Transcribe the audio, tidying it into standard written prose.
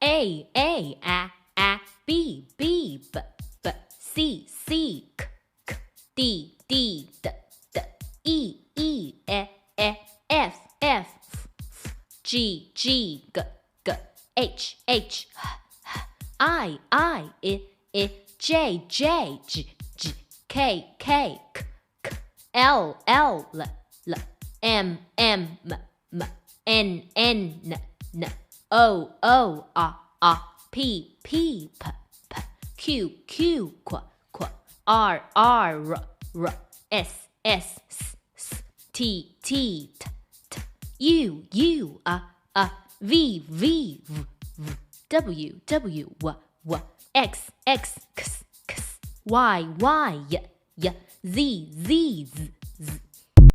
A B B C C D D E F G H I J K L M N O P Q R S T U V W X Y Z